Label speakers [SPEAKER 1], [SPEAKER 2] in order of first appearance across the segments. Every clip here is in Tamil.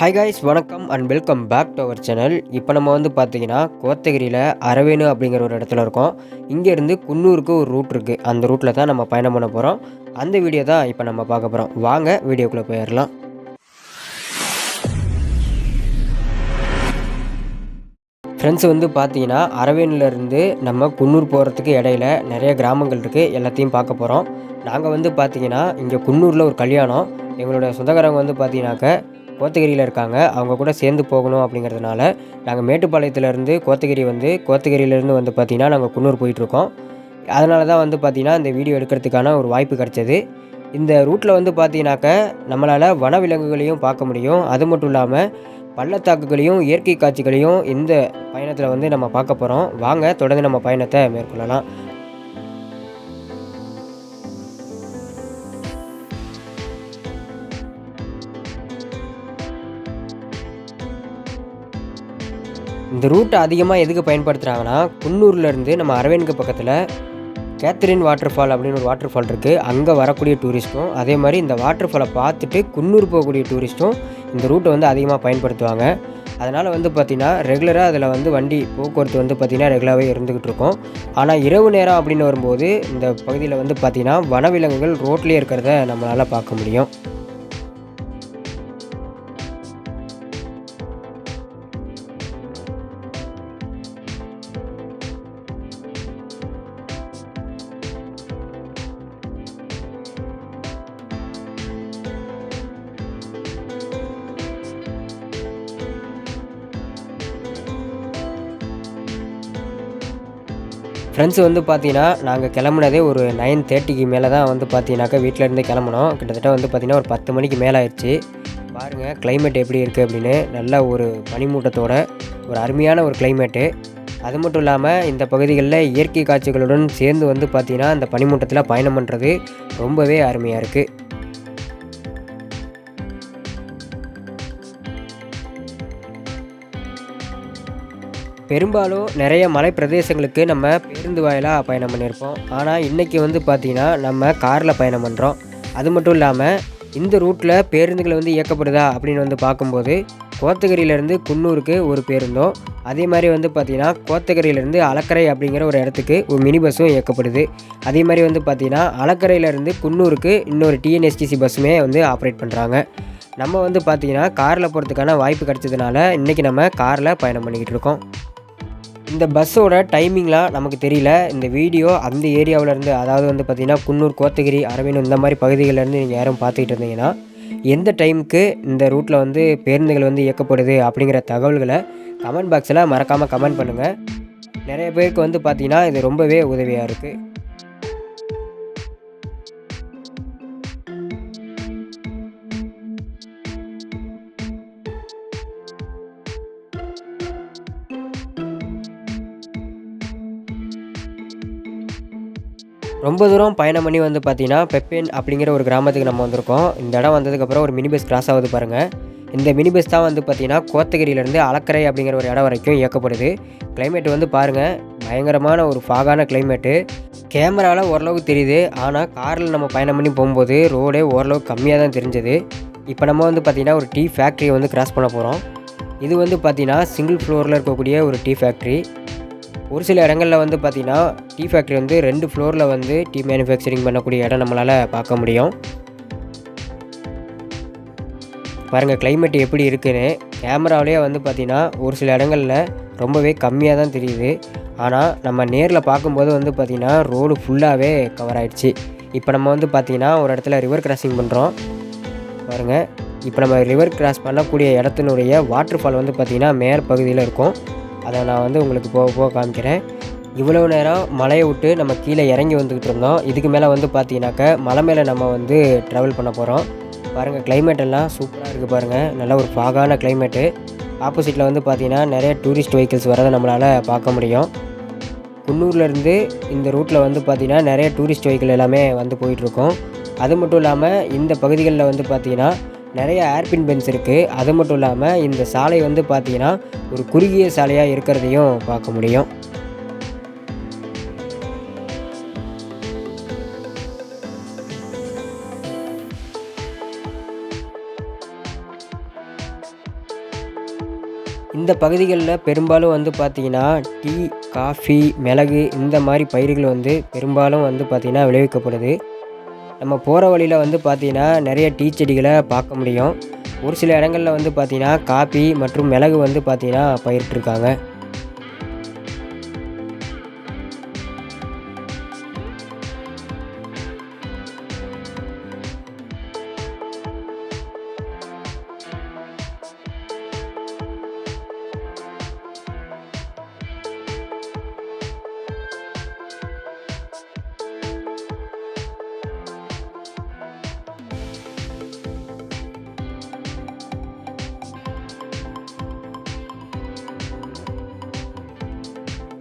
[SPEAKER 1] ஹாய் காய்ஸ், வணக்கம் and welcome back to our channel. இப்போ நம்ம வந்து பார்த்தீங்கன்னா கோத்தகிரியில் அரவேணு அப்படிங்கிற ஒரு இடத்துல இருக்கோம். இங்கேருந்து குன்னூருக்கு ஒரு ரூட் இருக்குது. அந்த ரூட்டில் தான் நம்ம பயணம் பண்ண போகிறோம். அந்த வீடியோ தான் இப்போ நம்ம பார்க்க போகிறோம். வாங்க வீடியோக்குள்ளே போயிடலாம். ஃப்ரெண்ட்ஸ் வந்து பார்த்தீங்கன்னா அரவேணிலேருந்து நம்ம குன்னூர் போகிறதுக்கு இடையில நிறைய கிராமங்கள் இருக்குது. எல்லாத்தையும் பார்க்க போகிறோம். நாங்கள் வந்து பார்த்தீங்கன்னா இங்கே குன்னூரில் ஒரு கல்யாணம். எங்களோட சொந்தக்காரங்க வந்து பார்த்தீங்கன்னாக்க கோத்தகிரியில் இருக்காங்க. அவங்க கூட சேர்ந்து போகணும் அப்படிங்கிறதுனால நாங்கள் மேட்டுப்பாளையத்துலேருந்து கோத்தகிரியிலேருந்து வந்து பார்த்திங்கன்னா நாங்கள் குன்னூர் போயிட்டுருக்கோம். அதனால தான் வந்து பார்த்திங்கன்னா இந்த வீடியோ எடுக்கிறதுக்கான ஒரு வாய்ப்பு கிடச்சிது. இந்த ரூட்டில் வந்து பார்த்தீங்கன்னாக்க நம்மளால் வனவிலங்குகளையும் பார்க்க முடியும். அது மட்டும் இல்லாமல் பள்ளத்தாக்குகளையும் இயற்கை காட்சிகளையும் இந்த பயணத்தில் வந்து நம்ம பார்க்க போகிறோம். வாங்க தொடர்ந்து நம்ம பயணத்தை மேற்கொள்ளலாம். இந்த ரூட்டை அதிகமாக எதுக்கு பயன்படுத்துகிறாங்கன்னா, குன்னூர்லேருந்து நம்ம அரவேணுக்கு பக்கத்தில் கேத்ரின் வாட்டர் ஃபால் அப்படின்னு ஒரு வாட்டர் ஃபால் இருக்குது. அங்கே வரக்கூடிய டூரிஸ்ட்டும், அதே மாதிரி இந்த வாட்டர் ஃபாலை பார்த்துட்டு குன்னூர் போகக்கூடிய டூரிஸ்ட்டும் இந்த ரூட்டை வந்து அதிகமாக பயன்படுத்துவாங்க. அதனால் வந்து பார்த்திங்கன்னா ரெகுலராக அதில் வந்து வண்டி போக்குவரத்து வந்து பார்த்திங்கன்னா ரெகுலராகவே இருந்துக்கிட்டு இருக்கும். ஆனால் இரவு நேரம் அப்படின்னு வரும்போது இந்த பகுதியில் வந்து பார்த்திங்கன்னா வனவிலங்குகள் ரோட்லேயே இருக்கிறத நம்மளால் பார்க்க முடியும். ஃப்ரெண்ட்ஸ் வந்து பார்த்தீங்கன்னா நாங்கள் கிளம்புனதே ஒரு 9:30க்கு மேலே தான் வந்து பார்த்தீங்கன்னாக்கா வீட்டிலேருந்து கிளம்புனோம். கிட்டத்தட்ட வந்து பார்த்திங்கன்னா ஒரு 10 மணிக்கு மேலே ஆயிடுச்சு. பாருங்கள் கிளைமேட் எப்படி இருக்குது அப்படின்னு. நல்ல ஒரு பனிமூட்டத்தோட ஒரு அருமையான ஒரு கிளைமேட்டு. அது மட்டும் இல்லாமல் இந்த பகுதிகளில் இயற்கை காட்சிகளுடன் சேர்ந்து வந்து பார்த்திங்கன்னா அந்த பனிமூட்டத்தில் பயணம் பண்ணுறது ரொம்பவே அருமையாக இருக்குது. பெரும்பாலும் நிறைய மலை பிரதேசங்களுக்கு நம்ம பேருந்து வாயிலாக பயணம் பண்ணியிருப்போம். ஆனால் இன்றைக்கி வந்து பார்த்திங்கன்னா நம்ம காரில் பயணம் பண்ணுறோம். அது மட்டும் இல்லாமல் இந்த ரூட்டில் பேருந்துகள் வந்து இயக்கப்படுதா அப்படின்னு வந்து பார்க்கும்போது கோத்தகிரியிலேருந்து குன்னூருக்கு ஒரு பேருந்தும், அதே மாதிரி வந்து பார்த்திங்கன்னா கோத்தகிரியிலேருந்து அலக்கரை அப்படிங்கிற ஒரு இடத்துக்கு ஒரு மினி பஸ்ஸும் இயக்கப்படுது. அதே மாதிரி வந்து பார்த்திங்கன்னா அலக்கரையிலேருந்து குன்னூருக்கு இன்னொரு டிஎன்எஸ்டிசி பஸ்ஸுமே வந்து ஆப்ரேட் பண்ணுறாங்க. நம்ம வந்து பார்த்திங்கன்னா காரில் போகிறதுக்கான வாய்ப்பு கிடச்சதுனால இன்றைக்கி நம்ம காரில் பயணம் பண்ணிக்கிட்டு இருக்கோம். இந்த பஸ்ஸோட டைமிங்லாம் நமக்கு தெரியல. இந்த வீடியோ அந்த ஏரியாவிலேருந்து, அதாவது வந்து பார்த்திங்கன்னா குன்னூர், கோத்தகிரி, அரவேணு இந்த மாதிரி பகுதிகளிலேருந்து நீங்கள் யாரும் பார்த்துக்கிட்டு இருந்தீங்கன்னா எந்த டைமுக்கு இந்த ரூட்டில் வந்து பேருந்துகள் வந்து இயக்கப்படுது அப்படிங்கிற தகவல்களை கமெண்ட் பாக்ஸில் மறக்காமல் கமெண்ட் பண்ணுங்கள். நிறைய பேருக்கு வந்து பார்த்திங்கன்னா இது ரொம்பவே உதவியாக இருக்குது. ரொம்ப தூரம் பயணம் பண்ணி வந்து பார்த்திங்கன்னா பெப்பேன் அப்படிங்கிற ஒரு கிராமத்துக்கு நம்ம வந்திருக்கோம். இந்த இடம் வந்ததுக்கப்புறம் ஒரு மினி பஸ் கிராஸ் ஆகுது பாருங்கள். இந்த மினி பஸ் தான் வந்து பார்த்திங்கன்னா கோத்தகிரியிலேருந்து அலக்கரை அப்படிங்கிற ஒரு இடம் வரைக்கும் இயக்கப்படுது. கிளைமேட் வந்து பாருங்கள், பயங்கரமான ஒரு ஃபாகான கிளைமேட்டு. கேமராவில் ஓரளவுக்கு தெரியுது, ஆனால் காரில் நம்ம பயணம் பண்ணி போகும்போது ரோடே ஓரளவுக்கு கம்மியாக தான் தெரிஞ்சது. இப்போ நம்ம வந்து பார்த்திங்கன்னா ஒரு டீ ஃபேக்ட்ரியை வந்து கிராஸ் பண்ண போகிறோம். இது வந்து பார்த்திங்கன்னா சிங்கிள் ஃப்ளோரில் இருக்கக்கூடிய ஒரு டீ ஃபேக்ட்ரி. ஒரு சில இடங்களில் வந்து பார்த்திங்கன்னா டீ ஃபேக்ட்ரி வந்து 2 ஃப்ளோரில் வந்து டீ மேனுஃபேக்சரிங் பண்ணக்கூடிய இடம் நம்மளால் பார்க்க முடியும். பாருங்கள் கிளைமேட் எப்படி இருக்குன்னு. கேமராவிலே வந்து பார்த்திங்கன்னா ஒரு சில இடங்களில் ரொம்பவே கம்மியாக தான் தெரியுது. ஆனால் நம்ம நேரில் பார்க்கும்போது வந்து பார்த்திங்கன்னா ரோடு ஃபுல்லாகவே கவர் ஆகிடுச்சு. இப்போ நம்ம வந்து பார்த்திங்கன்னா ஒரு இடத்துல ரிவர் கிராசிங் பண்ணுறோம். பாருங்கள், இப்போ நம்ம ரிவர் கிராஸ் பண்ணக்கூடிய இடத்தினுடைய வாட்டர் ஃபால் வந்து பார்த்திங்கன்னா மேற்பகுதியில் இருக்கும். அதை நான் வந்து உங்களுக்கு போக போக காமிக்கிறேன். இவ்வளோ நேரம் மலையை விட்டு நம்ம கீழே இறங்கி வந்துக்கிட்டு இருந்தோம். இதுக்கு மேலே வந்து பார்த்தீங்கன்னாக்க மலை மேலே நம்ம வந்து ட்ராவல் பண்ண போகிறோம். பாருங்கள் கிளைமேட் எல்லாம் சூப்பராக இருக்குது பாருங்கள். நல்ல ஒரு ஃபாகான கிளைமேட்டு. ஆப்போசிட்டில் வந்து பார்த்திங்கன்னா நிறைய டூரிஸ்ட் வெஹிக்கிள்ஸ் வரதை நம்மளால் பார்க்க முடியும். குன்னூர்லேருந்து இந்த ரூட்டில் வந்து பார்த்திங்கன்னா நிறைய டூரிஸ்ட் வெஹிக்கிள் எல்லாமே வந்து போயிட்டுருக்கோம். அது மட்டும் இல்லாமல் இந்த பகுதிகளில் வந்து பார்த்திங்கன்னா நிறைய ஏர்பின் பென்ஸ் இருக்குது. அது மட்டும் இல்லாமல் இந்த சாலை வந்து பார்த்திங்கன்னா ஒரு குறுகிய சாலையாக இருக்கிறதையும் பார்க்க முடியும். இந்த பகுதிகளில் பெரும்பாலும் வந்து பார்த்திங்கன்னா டீ, காஃபி, மிளகு இந்த மாதிரி பயிர்கள் வந்து பெரும்பாலும் வந்து பார்த்திங்கன்னா விளைவிக்கப்படுது. நம்ம போகிற வழியில் வந்து பார்த்திங்கன்னா நிறைய டீ செடிகளை பார்க்க முடியும். ஒரு சில இடங்களில் வந்து பார்த்திங்கன்னா காப்பி மற்றும் மிளகு வந்து பார்த்திங்கன்னா பயிரிட்டிருக்காங்க.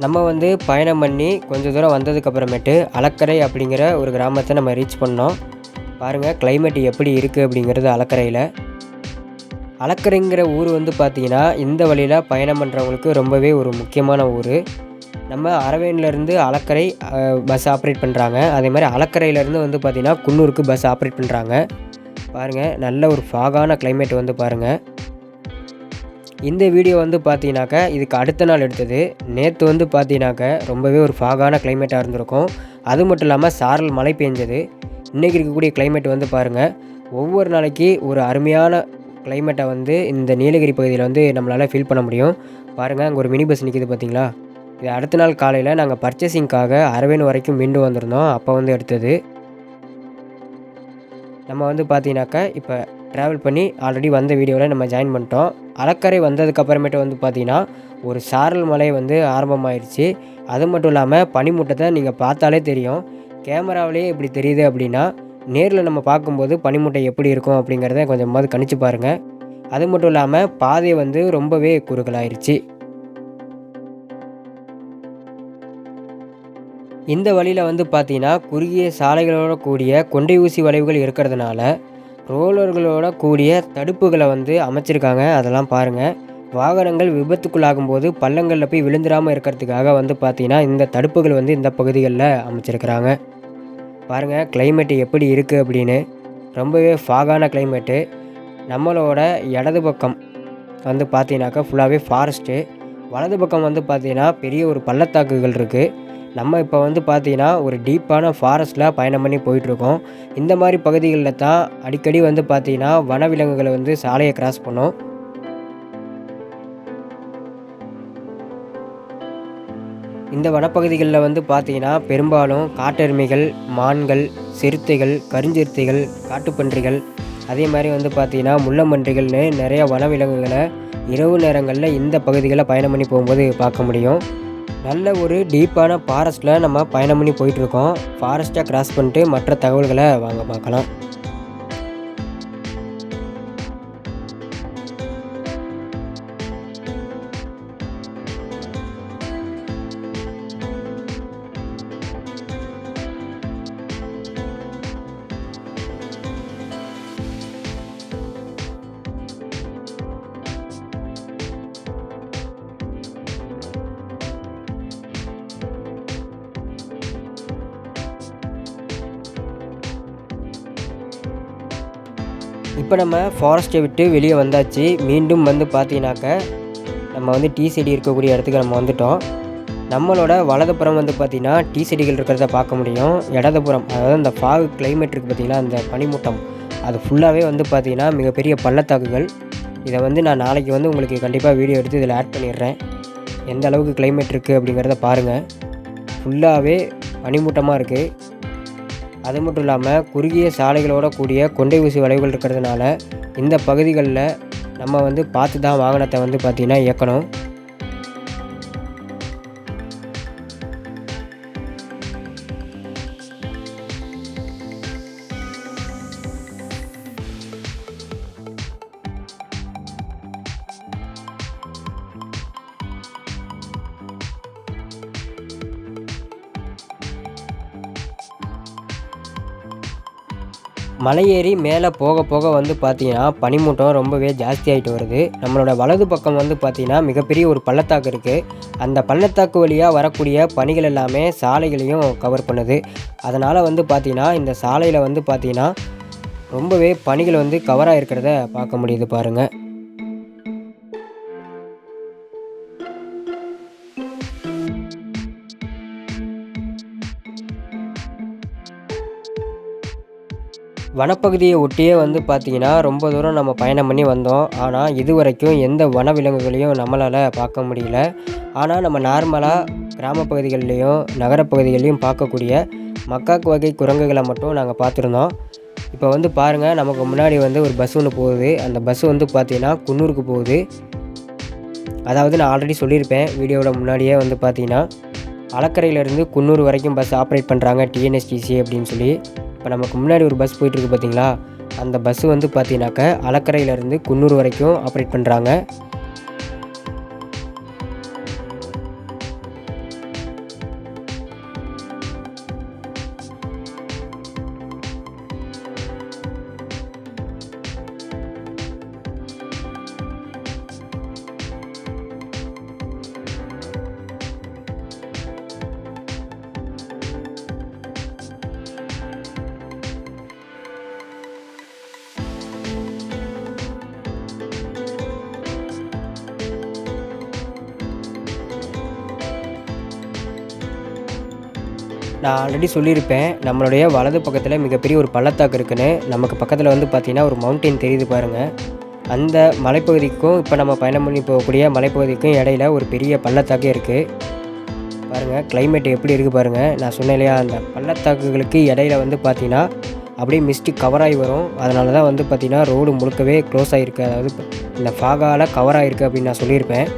[SPEAKER 1] நம்ம வந்து பயணம் பண்ணி கொஞ்சம் தூரம் வந்ததுக்கப்புறமேட்டு அலக்கரை அப்படிங்கிற ஒரு கிராமத்தை நம்ம ரீச் பண்ணோம். பாருங்கள் கிளைமேட் எப்படி இருக்குது அப்படிங்கிறது அலக்கரையில். அலக்கரைங்கிற ஊர் வந்து பார்த்திங்கன்னா இந்த வழியில் பயணம் பண்ணுறவங்களுக்கு ரொம்பவே ஒரு முக்கியமான ஊர். நம்ம அரவேன்லேருந்து அலக்கரை பஸ் ஆப்ரேட் பண்ணுறாங்க. அதே மாதிரி அலக்கரையிலேருந்து வந்து பார்த்திங்கன்னா குன்னூருக்கு பஸ் ஆப்ரேட் பண்ணுறாங்க. பாருங்கள் நல்ல ஒரு ஃபாகான கிளைமேட் வந்து பாருங்கள். இந்த வீடியோ வந்து பார்த்தீங்கன்னாக்கா இதுக்கு அடுத்த நாள் எடுத்தது. நேற்று வந்து பார்த்தீங்கன்னாக்கா ரொம்பவே ஒரு ஃபாகான கிளைமேட்டாக இருந்திருக்கும். அது மட்டும் இல்லாமல் சாரல் மழை பெஞ்சது. இன்றைக்கி இருக்கக்கூடிய கிளைமேட் வந்து பாருங்கள், ஒவ்வொரு நாளைக்கு ஒரு அருமையான கிளைமேட்டை வந்து இந்த நீலகிரி பகுதியில் வந்து நம்மளால் ஃபீல் பண்ண முடியும். பாருங்கள் அங்கே ஒரு மினி பஸ் நிற்கிது பார்த்தீங்களா. இது அடுத்த நாள் காலையில் நாங்கள் பர்ச்சேசிங்காக அரவேன் வரைக்கும் மீண்டும் வந்திருந்தோம். அப்போ வந்து எடுத்தது. நம்ம வந்து பார்த்தீங்கன்னாக்கா இப்போ ட்ராவல் பண்ணி ஆல்ரெடி வந்த வீடியோவில் நம்ம ஜாயின் பண்ணிட்டோம். அலக்கரை வந்ததுக்கப்புறமேட்டு வந்து பார்த்திங்கன்னா ஒரு சாரல் மழை வந்து ஆரம்பமாயிருச்சு. அது மட்டும் இல்லாமல் பனிமூட்டத்தை நீங்கள் பார்த்தாலே தெரியும். கேமராவிலே இப்படி தெரியுது அப்படின்னா நேரில் நம்ம பார்க்கும்போது பனிமூட்டை எப்படி இருக்கும் அப்படிங்கிறத கொஞ்சமாவது கணிச்சு பாருங்கள். அது மட்டும் இல்லாமல் பாதை வந்து ரொம்பவே குறுகலாயிருச்சு. இந்த வழியில் வந்து பார்த்திங்கன்னா குறுகிய சாலைகளோட கூடிய கொண்டை ஊசி வளைவுகள் இருக்கிறதுனால ரோலர்களோட கூடிய தடுப்புகளை வந்து அமைச்சிருக்காங்க. அதெல்லாம் பாருங்கள். வாகனங்கள் விபத்துக்குள்ளாகும்போது பள்ளங்களில் போய் விழுந்துடாமல் இருக்கிறதுக்காக வந்து பார்த்திங்கன்னா இந்த தடுப்புகள் வந்து இந்த பகுதிகளில் அமைச்சிருக்கிறாங்க. பாருங்கள் கிளைமேட்டு எப்படி இருக்குது அப்படின்னு. ரொம்பவே ஃபாகான கிளைமேட்டு. நம்மளோட இடது பக்கம் வந்து பார்த்தீங்கன்னாக்கா ஃபுல்லாகவே ஃபாரஸ்ட்டு. வலது பக்கம் வந்து பார்த்திங்கன்னா பெரிய ஒரு பள்ளத்தாக்குகள் இருக்குது. நம்ம இப்போ வந்து பார்த்திங்கன்னா ஒரு டீப்பான ஃபாரஸ்ட்டில் பயணம் பண்ணி போயிட்டுருக்கோம். இந்த மாதிரி பகுதிகளில் தான் அடிக்கடி வந்து பார்த்திங்கன்னா வனவிலங்குகளை வந்து சாலையை கிராஸ் பண்ணும். இந்த வனப்பகுதிகளில் வந்து பார்த்திங்கன்னா பெரும்பாலும் காட்டெருமைகள், மான்கள், சிறுத்தைகள், கருஞ்சிறுத்தைகள், காட்டுப்பன்றிகள், அதே மாதிரி வந்து பார்த்திங்கன்னா முள்ளம்பன்றிகள்னு நிறைய வனவிலங்குகளை இரவு நேரங்களில் இந்த பகுதிகளில் பயணம் பண்ணி போகும்போது பார்க்க முடியும். நல்ல ஒரு டீப்பான ஃபாரஸ்ட்டில் நம்ம பயணம் பண்ணி போயிட்டுருக்கோம். ஃபாரஸ்ட்டை கிராஸ் பண்ணிட்டு மற்ற தகவல்களை வாங்க பார்க்கலாம். இப்போ நம்ம ஃபாரஸ்ட்டை விட்டு வெளியே வந்தாச்சு. மீண்டும் வந்து பார்த்தீங்கன்னாக்க நம்ம வந்து டீ செடி இருக்கக்கூடிய இடத்துக்கு நம்ம வந்துட்டோம். நம்மளோட வலதுபுறம் வந்து பார்த்திங்கன்னா டீ செடிகள் இருக்கிறத பார்க்க முடியும். இடதுபுறம் அதாவது அந்த ஃபாக் கிளைமேட் இருக்குது பார்த்திங்கன்னா, அந்த பனிமூட்டம் அது ஃபுல்லாகவே வந்து பார்த்திங்கன்னா மிகப்பெரிய பள்ளத்தாக்குகள். இதை வந்து நான் நாளைக்கு வந்து உங்களுக்கு கண்டிப்பாக வீடியோ எடுத்து இதில் ஆட் பண்ணிடுறேன். எந்த அளவுக்கு கிளைமேட் இருக்குது அப்படிங்கிறத பாருங்கள். ஃபுல்லாகவே பனிமூட்டமாக இருக்குது. அது மட்டும் இல்லாமல் குறுகிய சாலைகளோட கூடிய கொண்டை ஊசி வளைவுகள் இருக்கிறதுனால இந்த பகுதிகளில் நம்ம வந்து பார்த்து தான் வாகனத்தை வந்து பார்த்திங்கன்னா இயக்கணும். மலை ஏறி மேலே போக போக வந்து பார்த்திங்கன்னா பனிமூட்டம் ரொம்பவே ஜாஸ்தி ஆகிட்டு வருது. நம்மளோட வலது பக்கம் வந்து பார்த்திங்கன்னா மிகப்பெரிய ஒரு பள்ளத்தாக்கு இருக்குது. அந்த பள்ளத்தாக்கு வழியாக வரக்கூடிய பனிகள் எல்லாமே சாலைகளையும் கவர் பண்ணுது. அதனால் வந்து பார்த்திங்கன்னா இந்த சாலையில் வந்து பார்த்திங்கன்னா ரொம்பவே பனிகள் வந்து கவராக இருக்கிறத பார்க்க முடியுது பாருங்கள். வனப்பகுதியை ஒட்டியே வந்து பார்த்திங்கன்னா ரொம்ப தூரம் நம்ம பயணம் பண்ணி வந்தோம். ஆனால் இதுவரைக்கும் எந்த வனவிலங்குகளையும் நம்மளால் பார்க்க முடியல. ஆனால் நம்ம நார்மலாக கிராம பகுதிகள்லேயும் நகரப்பகுதிகள்லேயும் பார்க்கக்கூடிய மக்காக்கு வகை குரங்குகளை மட்டும் நாங்கள் பார்த்துருந்தோம். இப்போ வந்து பாருங்கள், நமக்கு முன்னாடி வந்து ஒரு பஸ் ஒன்று போகுது. அந்த பஸ் வந்து பார்த்திங்கன்னா குன்னூருக்கு போகுது. அதாவது நான் ஆல்ரெடி சொல்லியிருப்பேன் வீடியோவில் முன்னாடியே வந்து பார்த்திங்கன்னா அலக்கரையிலேருந்து குன்னூர் வரைக்கும் பஸ் ஆப்ரேட் பண்ணுறாங்க டிஎன்எஸ்டிசி அப்படின்னு சொல்லி. இப்போ நமக்கு முன்னாடி ஒரு பஸ் போயிட்டுருக்கு பார்த்தீங்களா, அந்த பஸ்ஸு வந்து பார்த்தீங்கன்னாக்க அலக்கரையிலேருந்து குன்னூர் வரைக்கும் ஆப்ரேட் பண்ணுறாங்க. நான் ஆல்ரெடி சொல்லியிருப்பேன், நம்மளுடைய வலது பக்கத்தில் மிகப்பெரிய ஒரு பள்ளத்தாக்கு இருக்குன்னு. நமக்கு பக்கத்தில் வந்து பார்த்திங்கன்னா ஒரு மவுண்டெயின் தெரியுது பாருங்கள். அந்த மலைப்பகுதிக்கும் இப்போ நம்ம பயணம் பண்ணி போகக்கூடிய மலைப்பகுதிக்கும் இடையில ஒரு பெரிய பள்ளத்தாக்கே இருக்குது. பாருங்கள் கிளைமேட் எப்படி இருக்குது பாருங்கள். நான் சொன்னேன் இல்லையா, அந்த பள்ளத்தாக்குகளுக்கு இடையில வந்து பார்த்திங்கன்னா அப்படியே மிஸ்ட்டு கவர் ஆகி வரும். அதனால தான் வந்து பார்த்திங்கன்னா ரோடு முழுக்கவே க்ளோஸ் ஆகிருக்கு. அதாவது இந்த ஃபாகால் கவர் ஆகிருக்கு அப்படின்னு நான் சொல்லியிருப்பேன்.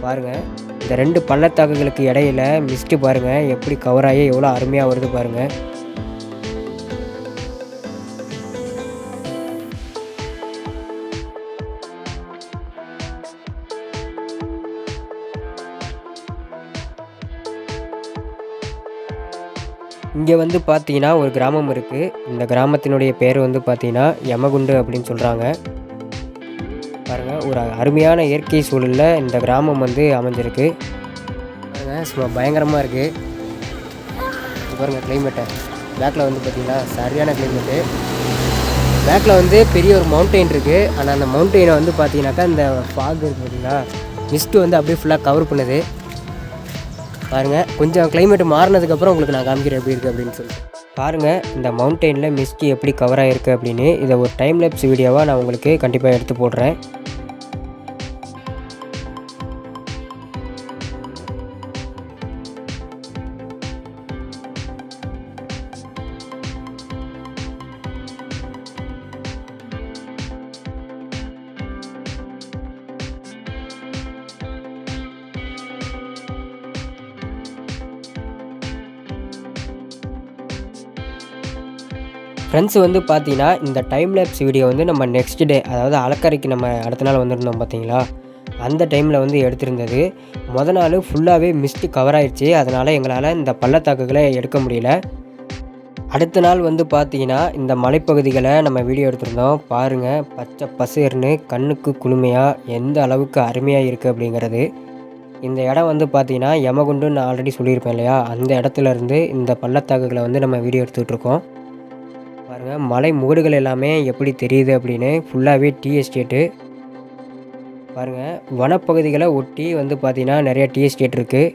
[SPEAKER 1] பாருங்கள், இந்த 2 பள்ளத்தாக்குகளுக்கு இடையில மிஸ்ட்டு பாருங்கள் எப்படி கவர் ஆகி எவ்வளோ அருமையாக வருது பாருங்கள். இங்கே வந்து பார்த்தீங்கன்னா ஒரு கிராமம் இருக்குது. இந்த கிராமத்தினுடைய பேர் வந்து பார்த்தீங்கன்னா யமகுண்டு அப்படின்னு சொல்கிறாங்க. பாருங்கள், ஒரு அருமையான இயற்கை சூழலில் இந்த கிராமம் வந்து அமைஞ்சிருக்கு. பாருங்கள், சும்மா பயங்கரமாக இருக்குது. பாருங்கள் கிளைமேட்டை, பேக்கில் வந்து பார்த்திங்கன்னா சரியான கிளைமேட்டு. பேக்கில் வந்து பெரிய ஒரு மவுண்டெயின் இருக்குது. ஆனால் அந்த மவுண்டெயினை வந்து பார்த்தீங்கன்னாக்கா இந்த ஃபாக் இருக்குது பார்த்தீங்களா, மிஸ்ட்டு வந்து அப்படியே ஃபுல்லாக கவர் பண்ணுது. பாருங்கள், கொஞ்சம் கிளைமேட் மாறினதுக்கப்புறம் உங்களுக்கு நான் காமிக்கிறேன் எப்படி இருக்குது அப்படின்னு சொல்லிட்டு. பாருங்கள், இந்த மவுண்டெயினில் மிஸ்ட்டு எப்படி கவர் ஆகிருக்கு அப்படின்னு. இதை ஒரு டைம் லேப்ஸ் வீடியோவாக நான் உங்களுக்கு கண்டிப்பாக எடுத்து போடுறேன். ஃப்ரெண்ட்ஸ் வந்து பார்த்தீங்கன்னா இந்த டைம் லேப்ஸ் வீடியோ வந்து நம்ம நெக்ஸ்ட் டே, அதாவது அலக்கரைக்கு நம்ம அடுத்த நாள் வந்துருந்தோம் பார்த்தீங்களா, அந்த டைமில் வந்து எடுத்திருந்தது. நாள் ஃபுல்லாகவே மிஸ்ட்டு கவர் ஆயிடுச்சு. அதனால் எங்களால் இந்த பள்ளத்தாக்குகளை எடுக்க முடியல. அடுத்த நாள் வந்து பார்த்தீங்கன்னா இந்த மலைப்பகுதிகளை நம்ம வீடியோ எடுத்திருந்தோம். பாருங்கள், பச்சை பசேர்னு கண்ணுக்கு குளுமையாக எந்த அளவுக்கு அருமையாக இருக்குது அப்படிங்கிறது. இந்த இடம் வந்து பார்த்தீங்கன்னா யமகுண்டுன்னு நான் ஆல்ரெடி சொல்லியிருப்பேன் இல்லையா, அந்த இடத்துலேருந்து இந்த பள்ளத்தாக்குகளை வந்து நம்ம வீடியோ எடுத்துகிட்ருக்கோம். பாருங்கள், மலை முகடுகள் எல்லாமே எப்படி தெரியுது அப்படின்னு. ஃபுல்லாகவே டீ எஸ்டேட்டு. பாருங்கள், வனப்பகுதிகளை ஒட்டி வந்து பார்த்திங்கன்னா நிறைய டீ எஸ்டேட் இருக்குது.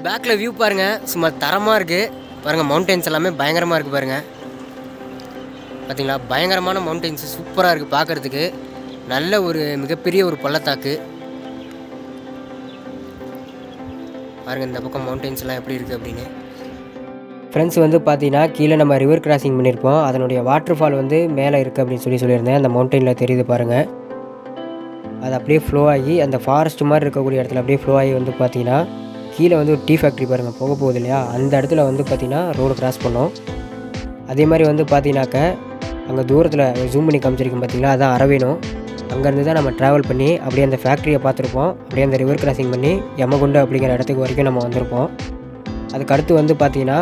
[SPEAKER 1] பேக்கில் வியூ பாருங்கள், சும்மா தரமாக இருக்குது. பாருங்கள், மவுண்டெயின்ஸ் எல்லாமே பயங்கரமாக இருக்குது பாருங்கள். பார்த்தீங்களா, பயங்கரமான மவுண்டெயின்ஸு சூப்பராக இருக்குது பார்க்குறதுக்கு. நல்ல ஒரு மிகப்பெரிய ஒரு பள்ளத்தாக்கு. பாருங்கள் இந்த பக்கம் மவுண்டெயின்ஸ் எல்லாம் எப்படி இருக்குது அப்படின்னு. ஃப்ரெண்ட்ஸ் வந்து பார்த்தீங்கன்னா கீழே நம்ம ரிவர் கிராசிங் பண்ணியிருப்போம். அதனுடைய வாட்டர் ஃபால் வந்து மேலே இருக்குது அப்படின்னு சொல்லியிருந்தேன். அந்த மவுண்டெயினில் தெரியுது பாருங்கள். அது அப்படியே ஃப்ளோ ஆகி அந்த ஃபாரஸ்ட் மாதிரி இருக்கக்கூடிய இடத்துல அப்படியே ஃப்ளோ ஆகி வந்து பார்த்தீங்கன்னா கீழே வந்து ஒரு டீ ஃபேக்ட்ரி பாருங்கள் போக போகுது இல்லையா, அந்த இடத்துல வந்து பார்த்திங்கன்னா ரோடு கிராஸ் பண்ணோம். அதே மாதிரி வந்து பார்த்தீங்கன்னாக்க அங்கே தூரத்தில் ஜூம் பண்ணி காமிச்சிருக்கோம் பார்த்தீங்களா, அதான் அரவேணும். அங்கேருந்து தான் நம்ம ட்ராவல் பண்ணி அப்படியே அந்த ஃபேக்ட்ரியை பார்த்துருப்போம். அப்படியே அந்த ரிவர் கிராசிங் பண்ணி யமகுண்டு அப்படிங்கிற இடத்துக்கு வரைக்கும் நம்ம வந்திருப்போம். அதுக்கு அடுத்து வந்து பார்த்தீங்கன்னா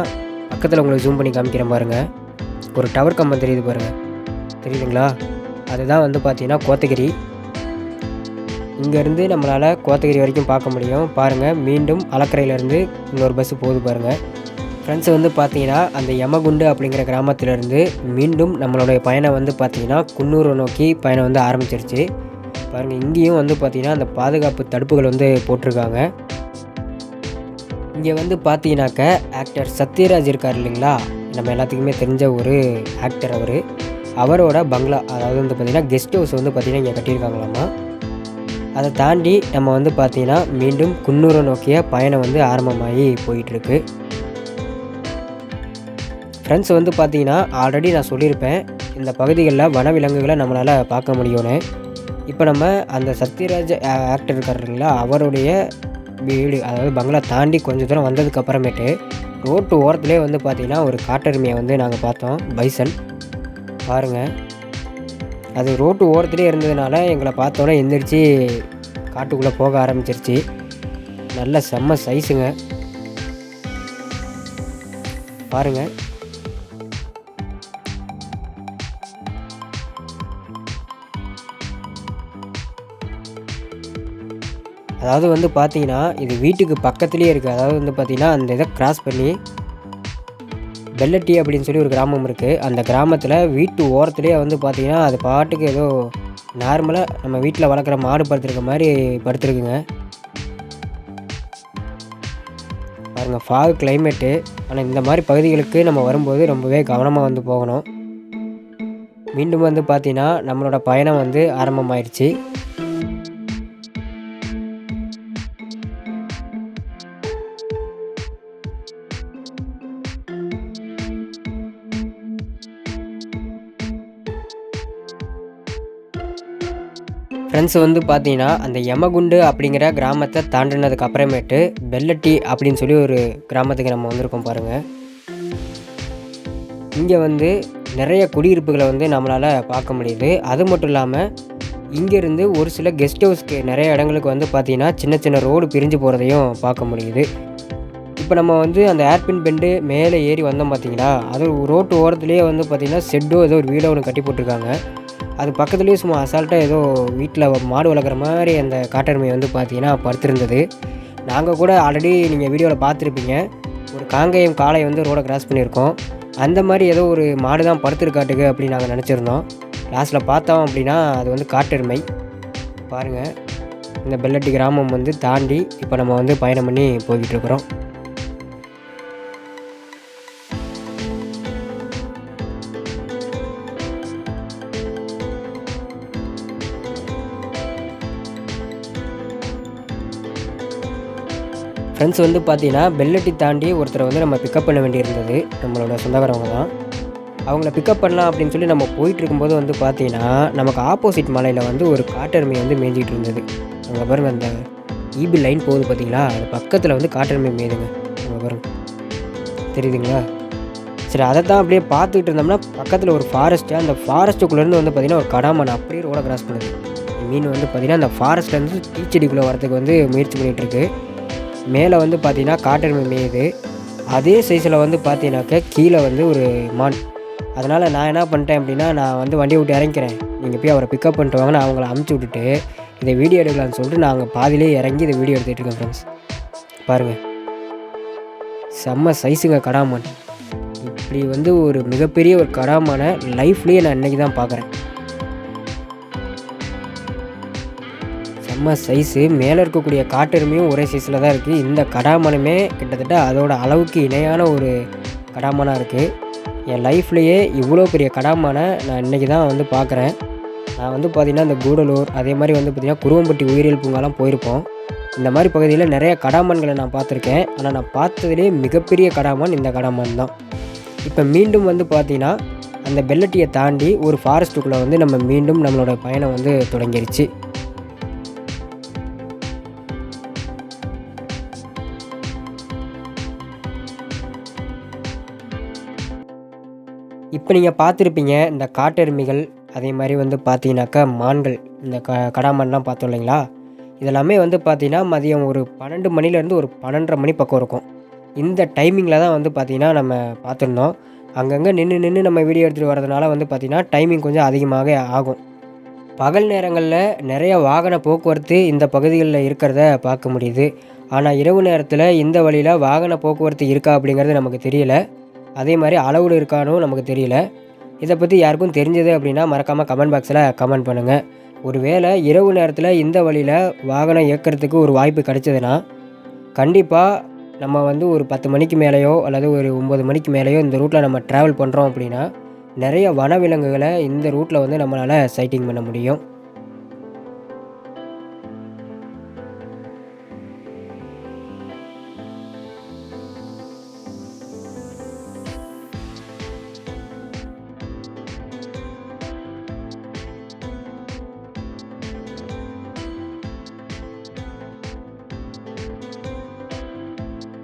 [SPEAKER 1] பக்கத்தில் உங்களுக்கு ஜூம் பண்ணி காமிக்கிறேன் பாருங்கள். ஒரு டவர் கம்பம் தெரியுது பாருங்கள், தெரியுதுங்களா? அதுதான் வந்து பார்த்தீங்கன்னா கோத்தகிரி. இங்கேருந்து நம்மளால் கோத்தகிரி வரைக்கும் பார்க்க முடியும். பாருங்கள், மீண்டும் அலக்கரையிலேருந்து இன்னொரு பஸ்ஸு போகுது பாருங்கள். ஃப்ரெண்ட்ஸ் வந்து பார்த்தீங்கன்னா அந்த யமகுண்டு அப்படிங்கிற கிராமத்திலேருந்து மீண்டும் நம்மளுடைய பயணம் வந்து பார்த்திங்கன்னா குன்னூரை நோக்கி பயணம் வந்து ஆரம்பிச்சிருச்சு. பாருங்கள், இங்கேயும் வந்து பார்த்திங்கன்னா அந்த பாதுகாப்பு தடுப்புகள் வந்து போட்டிருக்காங்க. இங்கே வந்து பார்த்தீங்கன்னாக்க ஆக்டர் சத்யராஜ் இருக்கார் இல்லைங்களா, நம்ம எல்லாத்துக்குமே தெரிஞ்ச ஒரு ஆக்டர். அவரோட பங்களா, அதாவது வந்து பார்த்திங்கன்னா கெஸ்ட் ஹவுஸ் வந்து பார்த்திங்கன்னா இங்கே கட்டியிருக்காங்களாமா. அதை தாண்டி நம்ம வந்து பார்த்திங்கன்னா மீண்டும் குன்னூரை நோக்கிய பயணம் வந்து ஆரம்பமாகி போயிட்டுருக்கு. ஃப்ரெண்ட்ஸ் வந்து பார்த்திங்கன்னா ஆல்ரெடி நான் சொல்லியிருப்பேன், இந்த பகுதிகளில் வனவிலங்குகளை நம்மளால் பார்க்க முடியும்னு. இப்போ நம்ம அந்த சத்யராஜ் ஆக்டர் இருக்கார் இல்லைங்களா, அவருடைய வீடு, அதாவது பங்களா தாண்டி கொஞ்சம் தூரம் வந்ததுக்கப்புறமேட்டு ரோட்டு ஓரத்துலேயே வந்து பார்த்திங்கன்னா ஒரு காட்டெருமையை வந்து நாங்கள் பார்த்தோம், பைசன். பாருங்கள், அது ரோட்டு ஓரத்துலேயே இருந்ததுனால எங்களை பார்த்தோன்னே எந்திரிச்சு காட்டுக்குள்ளே போக ஆரம்பிச்சிருச்சு. நல்ல செம்ம சைஸுங்க பாருங்கள். அதாவது வந்து பார்த்தீங்கன்னா இது வீட்டுக்கு பக்கத்துலேயே இருக்குது. அதாவது வந்து பார்த்திங்கன்னா அந்த இதை கிராஸ் பண்ணி பெல்லட்டி அப்படின்னு சொல்லி ஒரு கிராமம் இருக்குது. அந்த கிராமத்தில் வீட்டு ஓரத்துலேயே வந்து பார்த்திங்கன்னா அது பாட்டுக்கு ஏதோ நார்மலாக நம்ம வீட்டில் வளர்க்குற மாடு படுத்துருக்க மாதிரி படுத்துருக்குங்க. பாருங்கள், ஃபாக் கிளைமேட்டு. ஆனால் இந்த மாதிரி பகுதிகளுக்கு நம்ம வரும்போது ரொம்பவே கவனமாக வந்து போகணும். மீண்டும் வந்து பார்த்திங்கன்னா நம்மளோட பயணம் வந்து ஆரம்பமாயிடுச்சு. ஃப்ரெண்ட்ஸ் வந்து பார்த்தீங்கன்னா அந்த யமகுண்டு அப்படிங்கிற கிராமத்தை தாண்டினதுக்கு அப்புறமேட்டு பெல்லட்டி அப்படின்னு சொல்லி ஒரு கிராமத்துக்கு நம்ம வந்திருக்கோம் பாருங்கள். இங்கே வந்து நிறைய குடியிருப்புகளை வந்து நம்மளால் பார்க்க முடியுது. அது மட்டும் இல்லாமல் இங்கேருந்து ஒரு சில கெஸ்ட் ஹவுஸ்க்கு நிறைய இடங்களுக்கு வந்து பார்த்திங்கன்னா சின்ன சின்ன ரோடு பிரிஞ்சு போகிறதையும் பார்க்க முடியுது. இப்போ நம்ம வந்து அந்த ஏர்பின் பெண்டு மேலே ஏறி வந்தோம் பார்த்தீங்களா, அது ரோட்டு ஓரத்துலேயே வந்து பார்த்திங்கன்னா ஷெட்டோ ஏதோ ஒரு வீடோ ஒன்று கட்டி போட்டிருக்காங்க. அது பக்கத்துலேயே சும்மா அசால்ட்டாக ஏதோ வீட்டில் மாடு வளர்க்குற மாதிரி அந்த காட்டெருமை வந்து பார்த்திங்கன்னா படுத்திருந்தது. நாங்கள் கூட ஆல்ரெடி நீங்கள் வீடியோவில் பார்த்துருப்பீங்க, ஒரு காங்கேயம் காளை வந்து ரோடை கிராஸ் பண்ணியிருக்கோம். அந்த மாதிரி ஏதோ ஒரு மாடு தான் படுத்துருக்காட்டுக்கு அப்படின்னு நாங்கள் நினச்சிருந்தோம். லாஸ்ட்டில் பார்த்தோம் அப்படின்னா அது வந்து காட்டெருமை. பாருங்கள், இந்த பெல்லட்டி கிராமம் வந்து தாண்டி இப்போ நம்ம வந்து பயணம் பண்ணி போய்கிட்டு இருக்கிறோம். ஃப்ரெண்ட்ஸ் வந்து பார்த்தீங்கன்னா பெல்லட்டி தாண்டி ஒருத்தரை வந்து நம்ம பிக்கப் பண்ண வேண்டியிருந்தது. நம்மளோட சொந்தக்காரவங்க தான். அவங்கள பிக்கப் பண்ணலாம் அப்படின்னு சொல்லி நம்ம போயிட்டுருக்கும்போது வந்து பார்த்தீங்கன்னா நமக்கு ஆப்போசிட் மலையில் வந்து ஒரு காட்டெருமை வந்து மேய்ஞ்சிக்கிட்டு இருந்தது. அங்கே பாருங்கள், அந்த ஈபி லைன் போகுது பார்த்தீங்களா, அது பக்கத்தில் வந்து காட்டெருமை மேயுதுங்க. அங்கே பாருங்கள், தெரியுதுங்களா? சரி, அதை தான் அப்படியே பார்த்துக்கிட்டு இருந்தோம்னா பக்கத்தில் ஒரு ஃபாரஸ்ட்டு, அந்த ஃபாரஸ்ட்டுக்குள்ளேருந்து வந்து பார்த்திங்கன்னா ஒரு கடாமன் அப்படியே ரோட கிராஸ் பண்ணுது. மீன் வந்து பார்த்திங்கன்னா அந்த ஃபாரஸ்ட்லேருந்து டீச்செடிக்குள்ளே வரதுக்கு வந்து முயற்சி பண்ணிகிட்ருக்கு. மேலே வந்து பார்த்திங்கன்னா காட்டெருமை மேயுது. அதே சைஸில் வந்து பார்த்தீங்கன்னாக்க கீழே வந்து ஒரு மான். அதனால் நான் என்ன பண்ணிட்டேன் அப்படின்னா, நான் வந்து வண்டியை விட்டு இறங்கிக்கிறேன், நீங்கள் போய் அவரை பிக்கப் பண்ணிட்டு வாங்க, நான் அவங்கள அமுச்சு விட்டுட்டு இதை வீடியோ எடுக்கலான்னு சொல்லிட்டு நாங்கள் பாதிலே இறங்கி இதை வீடியோ எடுத்துகிட்டு இருக்கேன். ஃப்ரெண்ட்ஸ் பாருங்கள், செம்ம சைஸுங்க கடாமான். இப்படி வந்து ஒரு மிகப்பெரிய ஒரு கடாமான லைஃப்லேயே நான் இன்றைக்கி தான் பார்க்குறேன். செம்ம சைஸு. மேலே இருக்கக்கூடிய காட்டெருமையும் ஒரே சைஸில் தான் இருக்குது. இந்த கடாமனுமே கிட்டத்தட்ட அதோட அளவுக்கு இணையான ஒரு கடாமனாக இருக்குது. என் லைஃப்லேயே இவ்வளோ பெரிய கடாமானை நான் இன்றைக்கி தான் வந்து பார்க்குறேன். நான் வந்து பார்த்திங்கன்னா இந்த கூடலூர், அதே மாதிரி வந்து பார்த்திங்கன்னா குருவம்பட்டி உயிரியல் பூங்காலாம் போயிருப்போம். இந்த மாதிரி பகுதியில் நிறைய கடாமான்களை நான் பார்த்துருக்கேன். ஆனால் நான் பார்த்ததுலேயே மிகப்பெரிய கடாமான் இந்த கடாமான் தான். இப்போ மீண்டும் வந்து பார்த்திங்கன்னா அந்த பெல்லட்டியை தாண்டி ஒரு ஃபாரஸ்ட்டுக்குள்ளே வந்து நம்ம மீண்டும் நம்மளோட பயணம் வந்து தொடங்கிருச்சு. இப்போ நீங்கள் பார்த்துருப்பீங்க இந்த காட்டெருமைகள், அதே மாதிரி வந்து பார்த்தீங்கன்னாக்கா மான்கள், இந்த கடாமான்லாம் பார்த்தோம் இல்லைங்களா, இதெல்லாமே வந்து பார்த்தீங்கன்னா மதியம் ஒரு 12 மணிலேருந்து ஒரு 12:30 மணி பக்கம் இருக்கும். இந்த டைமிங்கில் தான் வந்து பார்த்திங்கன்னா நம்ம பார்த்துருந்தோம். அங்கங்கே நின்று நம்ம வீடியோ எடுத்துகிட்டு வரதுனால வந்து பார்த்திங்கன்னா டைமிங் கொஞ்சம் அதிகமாக ஆகும். பகல் நேரங்களில் நிறைய வாகன போக்குவரத்து இந்த பகுதிகளில் இருக்கிறத பார்க்க முடியுது. ஆனால் இரவு நேரத்தில் இந்த வழியில் வாகன போக்குவரத்து இருக்கா அப்படிங்கிறது நமக்கு தெரியல. அதே மாதிரி அளவுடு இருக்கானோ நமக்கு தெரியல. இதை பற்றி யாருக்கும் தெரிஞ்சது அப்படின்னா மறக்காமல் கமெண்ட் பாக்ஸில் கமெண்ட் பண்ணுங்கள். ஒரு வேளை இரவு நேரத்தில் இந்த வழியில் வாகனம் இயக்கிறதுக்கு ஒரு வாய்ப்பு கிடைச்சதுன்னா கண்டிப்பாக நம்ம வந்து ஒரு 10 மணிக்கு மேலேயோ அல்லது ஒரு 9 மணிக்கு மேலேயோ இந்த ரூட்டில் நம்ம ட்ராவல் பண்ணுறோம் அப்படின்னா நிறைய வனவிலங்குகளை இந்த ரூட்டில் வந்து நம்மளால் சைட்டிங் பண்ண முடியும்.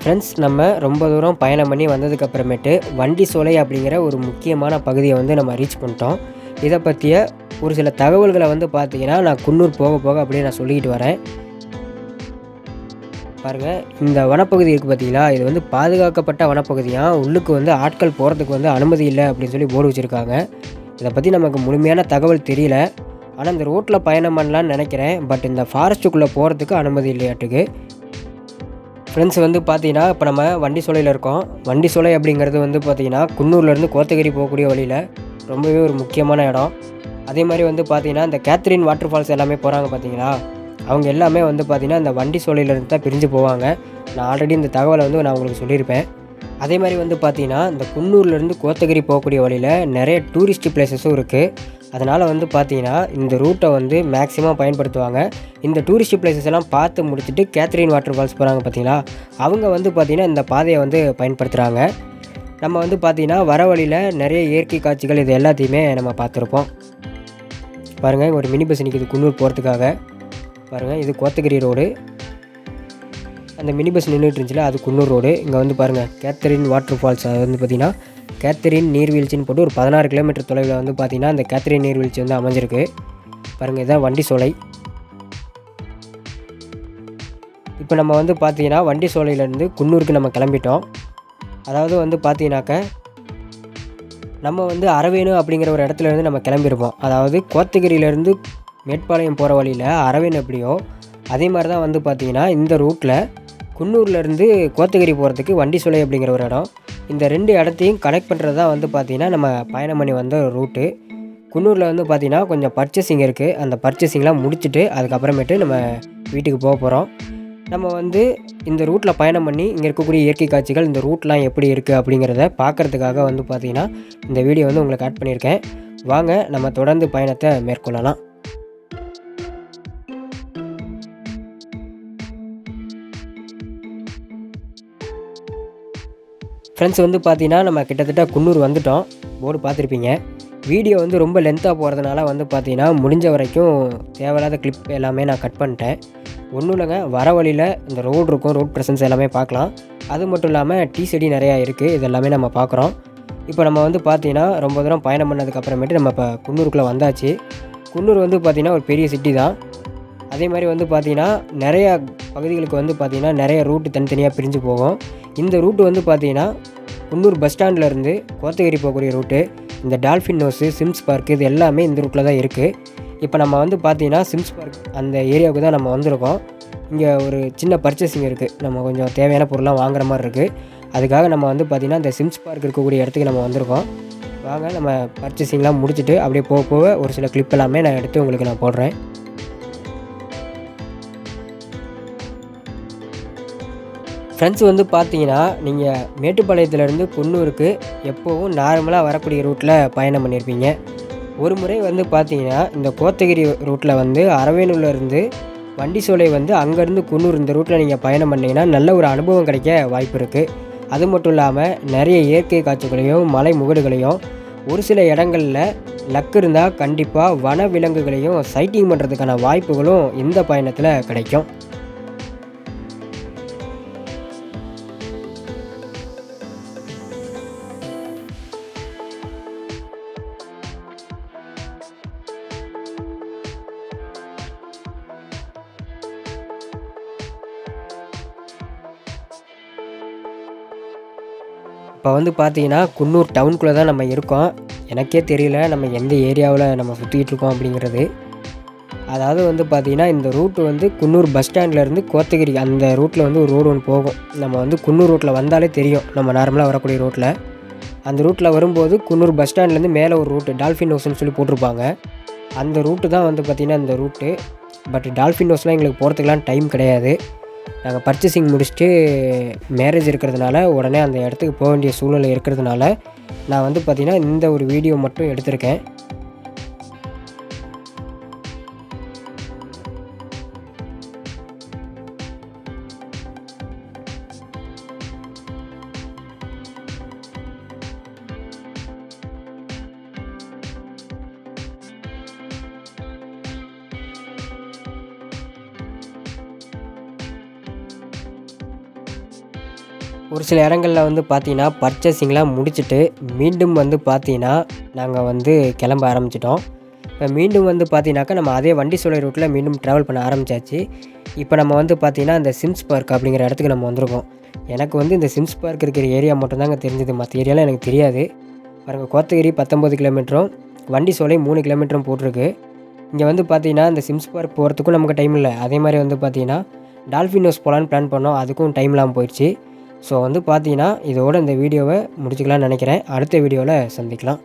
[SPEAKER 1] ஃப்ரெண்ட்ஸ், நம்ம ரொம்ப தூரம் பயணம் பண்ணி வந்ததுக்கப்புறமேட்டு வண்டி சோலை அப்படிங்கிற ஒரு முக்கியமான பகுதியை வந்து நம்ம ரீச் பண்ணிட்டோம். இதை பற்றிய ஒரு சில தகவல்களை வந்து பார்த்திங்கன்னா நான் குன்னூர் போக போக அப்படியே நான் சொல்லிக்கிட்டு வரேன். பாருங்கள், இந்த வனப்பகுதி இருக்குது பார்த்தீங்களா, இது வந்து பாதுகாக்கப்பட்ட வனப்பகுதியாக. உள்ளுக்கு வந்து ஆட்கள் போகிறதுக்கு வந்து அனுமதி இல்லை அப்படின்னு சொல்லி போர்டு வச்சுருக்காங்க. இதை பற்றி நமக்கு முழுமையான தகவல் தெரியல. ஆனால் இந்த ரோட்டில் பயணம் பண்ணலான்னு நினைக்கிறேன். பட் இந்த ஃபாரஸ்ட்டுக்குள்ளே போகிறதுக்கு அனுமதி இல்லையாட்டுக்கு. ஃப்ரெண்ட்ஸ், வந்து பார்த்தீங்கன்னா இப்போ நம்ம வண்டி சோலையில் இருக்கோம். வண்டி சோலை அப்படிங்கிறது வந்து பார்த்திங்கன்னா குன்னூர்லேருந்து கோத்தகிரி போகக்கூடிய வழியில் ரொம்பவே ஒரு முக்கியமான இடம். அதே மாதிரி வந்து பார்த்திங்கன்னா இந்த கேத்ரின் வாட்டர் ஃபால்ஸ் எல்லாமே போகிறாங்க பார்த்தீங்களா, அவங்க எல்லாமே வந்து பார்த்திங்கன்னா இந்த வண்டி சோலையிலேருந்து தான் பிரிஞ்சு போவாங்க. நான் ஆல்ரெடி இந்த தகவலை வந்து நான் உங்களுக்கு சொல்லியிருப்பேன். அதே மாதிரி வந்து பார்த்திங்கன்னா இந்த குன்னூர்லேருந்து கோத்தகிரி போகக்கூடிய வழியில் நிறைய டூரிஸ்ட் பிளேஸஸும் இருக்குது. அதனால் வந்து பார்த்திங்கன்னா இந்த ரூட்டை வந்து மேக்ஸிமம் பயன்படுத்துவாங்க. இந்த டூரிஸ்ட் பிளேஸஸ் எல்லாம் பார்த்து முடிச்சுட்டு கேத்ரின் வாட்டர் ஃபால்ஸ் போகிறாங்க பார்த்தீங்களா, அவங்க வந்து பார்த்திங்கன்னா இந்த பாதையை வந்து பயன்படுத்துகிறாங்க. நம்ம வந்து பார்த்திங்கன்னா வர வழியில் நிறைய இயற்கை காட்சிகள் இது எல்லாத்தையுமே நம்ம பார்த்துருப்போம். பாருங்கள், ஒரு மினி பஸ் நிற்கிது குன்னூர் போகிறதுக்காக. பாருங்கள், இது கோத்தகிரி ரோடு. அந்த மினி பஸ் நின்றுட்டு இருந்துச்சுல, அது குன்னூர் ரோடு. இங்கே வந்து பாருங்கள் கேத்ரின் வாட்டர் ஃபால்ஸ். அது வந்து பார்த்திங்கன்னா கேத்ரின் நீர்வீழ்ச்சின்னு போட்டு ஒரு 16 கிலோமீட்டர் தொலைவில் வந்து பார்த்திங்கன்னா அந்த கேத்ரின் நீர்வீழ்ச்சி வந்து அமைஞ்சிருக்கு. பாருங்கள், இதுதான் வண்டி சோலை. இப்போ நம்ம வந்து பார்த்திங்கன்னா வண்டி சோலையிலேருந்து குன்னூருக்கு நம்ம கிளம்பிட்டோம். அதாவது வந்து பார்த்திங்கனாக்க நம்ம வந்து அரவேணு அப்படிங்கிற ஒரு இடத்துலேருந்து நம்ம கிளம்பியிருப்போம். அதாவது கோத்தகிரியிலேருந்து மேட்டுப்பாளையம் போகிற வழியில் அரவேணு எப்படியோ அதே மாதிரி தான் வந்து பார்த்திங்கன்னா இந்த ரூட்டில் குன்னூர்லேருந்து கோத்தகிரி போகிறதுக்கு வண்டி சோலை அப்படிங்கிற ஒரு இடம். இந்த 2 இடத்தையும் கனெக்ட் பண்ணுறது தான் வந்து பார்த்திங்கன்னா நம்ம பயணம் பண்ணி வந்த ரூட்டு. குன்னூரில் வந்து பார்த்திங்கன்னா கொஞ்சம் பர்ச்சேசிங் இருக்குது. அந்த பர்ச்சேசிங்லாம் முடிச்சுட்டு அதுக்கப்புறமேட்டு நம்ம வீட்டுக்கு போக போகிறோம். நம்ம வந்து இந்த ரூட்டில் பயணம் பண்ணி இங்கே இருக்கக்கூடிய இயற்கை காட்சிகள், இந்த ரூட்லாம் எப்படி இருக்குது அப்படிங்கிறத பார்க்குறதுக்காக வந்து பார்த்திங்கன்னா இந்த வீடியோ வந்து உங்களுக்கு ஆட் பண்ணியிருக்கேன். வாங்க நம்ம தொடர்ந்து பயணத்தை மேற்கொள்ளலாம். ஃப்ரெண்ட்ஸ், வந்து பார்த்தீங்கன்னா நம்ம கிட்டத்தட்ட குன்னூர் வந்துட்டோம். போர்டு பார்த்துருப்பீங்க. வீடியோ வந்து ரொம்ப லென்த்தாக போகிறதுனால வந்து பார்த்தீங்கன்னா முடிஞ்ச வரைக்கும் தேவையில்லாத கிளிப் எல்லாமே நான் கட் பண்ணிட்டேன். ஒன்றும் இல்லைங்க, வர வழியில் இந்த ரோடு இருக்கும், ரோட் ப்ரெசன்ஸ் எல்லாமே பார்க்கலாம். அது மட்டும் இல்லாமல் டீ செடி நிறையா இருக்குது, இது எல்லாமே நம்ம பார்க்குறோம். இப்போ நம்ம வந்து பார்த்தீங்கன்னா ரொம்ப தூரம் பயணம் பண்ணதுக்கப்புறமேட்டு நம்ம இப்போ குன்னூருக்குள்ளே வந்தாச்சு. குன்னூர் வந்து பார்த்திங்கன்னா ஒரு பெரிய சிட்டி தான். அதே மாதிரி வந்து பார்த்திங்கன்னா நிறையா பகுதிகளுக்கு வந்து பார்த்திங்கன்னா நிறைய ரூட்டு தனித்தனியாக பிரிஞ்சு போகும். இந்த ரூட்டு வந்து பார்த்திங்கன்னா குன்னூர் பஸ் ஸ்டாண்ட்லேருந்து கோத்தகிரி போகக்கூடிய ரூட்டு. இந்த டால்ஃபின் ஹவுஸு, சிம்ஸ் பார்க்கு இது எல்லாமே இந்த ரூட்டில் தான் இருக்குது. இப்போ நம்ம வந்து பார்த்திங்கன்னா சிம்ஸ் பார்க் அந்த ஏரியாவுக்கு தான் நம்ம வந்திருக்கோம். இங்கே ஒரு சின்ன பர்ச்சேசிங் இருக்குது. நம்ம கொஞ்சம் தேவையான பொருள்லாம் வாங்குற மாதிரி இருக்குது. அதுக்காக நம்ம வந்து பார்த்திங்கன்னா இந்த சிம்ஸ் பார்க் இருக்கக்கூடிய இடத்துக்கு நம்ம வந்திருக்கோம். வாங்க நம்ம பர்ச்சேசிங்லாம் முடிச்சுட்டு அப்படியே போக போக ஒரு சில கிளிப் எல்லாமே நான் எடுத்து உங்களுக்கு நான் போடுறேன். ஃப்ரெண்ட்ஸ், வந்து பார்த்தீங்கன்னா நீங்கள் மேட்டுப்பாளையத்துலேருந்து குன்னூருக்கு எப்போவும் நார்மலாக வரக்கூடிய ரூட்டில் பயணம் பண்ணியிருப்பீங்க. ஒரு முறை வந்து பார்த்தீங்கன்னா இந்த கோத்தகிரி ரூட்டில் வந்து அரவேணூர்லேருந்து வண்டி சோலை வந்து அங்கேருந்து குன்னூர் இந்த ரூட்டில் நீங்கள் பயணம் பண்ணிங்கன்னா நல்ல ஒரு அனுபவம் கிடைக்க வாய்ப்பு இருக்குது. அது மட்டும் இல்லாமல் நிறைய இயற்கை காட்சிகளையும் மலை முகடுகளையும் ஒரு சில இடங்களில் லக்கு இருந்தால் கண்டிப்பாக வன விலங்குகளையும் சைட்டிங் பண்ணுறதுக்கான வாய்ப்புகளும் இந்த பயணத்தில் கிடைக்கும். இப்போ வந்து பார்த்தீங்கன்னா குன்னூர் டவுனுக்குள்ளே தான் நம்ம இருக்கோம். எனக்கே தெரியல நம்ம எந்த ஏரியாவில் நம்ம சுற்றிக்கிட்டு இருக்கோம் அப்படிங்கிறது. அதாவது வந்து பார்த்திங்கன்னா இந்த ரூட்டு வந்து குன்னூர் பஸ் ஸ்டாண்ட்லேருந்து கோத்தகிரி அந்த ரூட்டில் வந்து ஒரு ரோடு ஒன்று போகும். நம்ம வந்து குன்னூர் ரூட்டில் வந்தாலே தெரியும் நம்ம நார்மலாக வரக்கூடிய ரோட்டில். அந்த ரூட்டில் வரும்போது குன்னூர் பஸ் ஸ்டாண்ட்லேருந்து மேலே ஒரு ரூட்டு டால்ஃபின் ஹவுஸ்னு சொல்லி போட்டிருப்பாங்க. அந்த ரூட்டு தான் வந்து பார்த்திங்கன்னா இந்த ரூட்டு. பட் டால்ஃபின் ஹவுஸ்லாம் எங்களுக்கு போகிறதுக்கெலாம் டைம் கிடையாது. நாங்கள் பர்ச்சேசிங் முடிச்சுட்டு மேரேஜ் இருக்கிறதுனால உடனே அந்த இடத்துக்கு போக வேண்டிய சூழ்நிலை இருக்கிறதுனால நான் வந்து பார்த்திங்கன்னா இந்த ஒரு வீடியோ மட்டும் எடுத்திருக்கேன். ஒரு சில இடங்களில் வந்து பார்த்திங்கன்னா பர்ச்சேசிங்லாம் முடிச்சுட்டு மீண்டும் வந்து பார்த்திங்கன்னா நாங்கள் வந்து கிளம்ப ஆரம்பிச்சிட்டோம். இப்போ மீண்டும் வந்து பார்த்திங்கனாக்கா நம்ம அதே வண்டி சோலை ரூட்டில் மீண்டும் ட்ராவல் பண்ண ஆரம்பித்தாச்சு. இப்போ நம்ம வந்து பார்த்திங்கன்னா இந்த சிம்ஸ் பார்க் அப்படிங்கிற இடத்துக்கு நம்ம வந்திருக்கோம். எனக்கு வந்து இந்த சிம்ஸ் பார்க் இருக்கிற ஏரியா மட்டும்தாங்க தெரிஞ்சது, மற்ற ஏரியாலாம் எனக்கு தெரியாது. பாருங்கள், கோத்தகிரி 19 கிலோமீட்டரும் வண்டி சோலை 3 கிலோமீட்டரும் போட்டிருக்கு. இங்கே வந்து பார்த்திங்கன்னா இந்த சிம்ஸ் பார்க் போகிறதுக்கும் நமக்கு டைம் இல்லை. அதே மாதிரி வந்து பார்த்திங்கன்னா டால்ஃபின் ஹவுஸ் போகலான்னு பிளான் பண்ணோம், அதுக்கும் டைம் இல்லாமல் போயிடுச்சு. ஸோ வந்து பார்த்தீங்கன்னா இதோட இந்த வீடியோவை முடிச்சுக்கலாம்னு நினைக்கிறேன். அடுத்த வீடியோவில் சந்திக்கலாம்.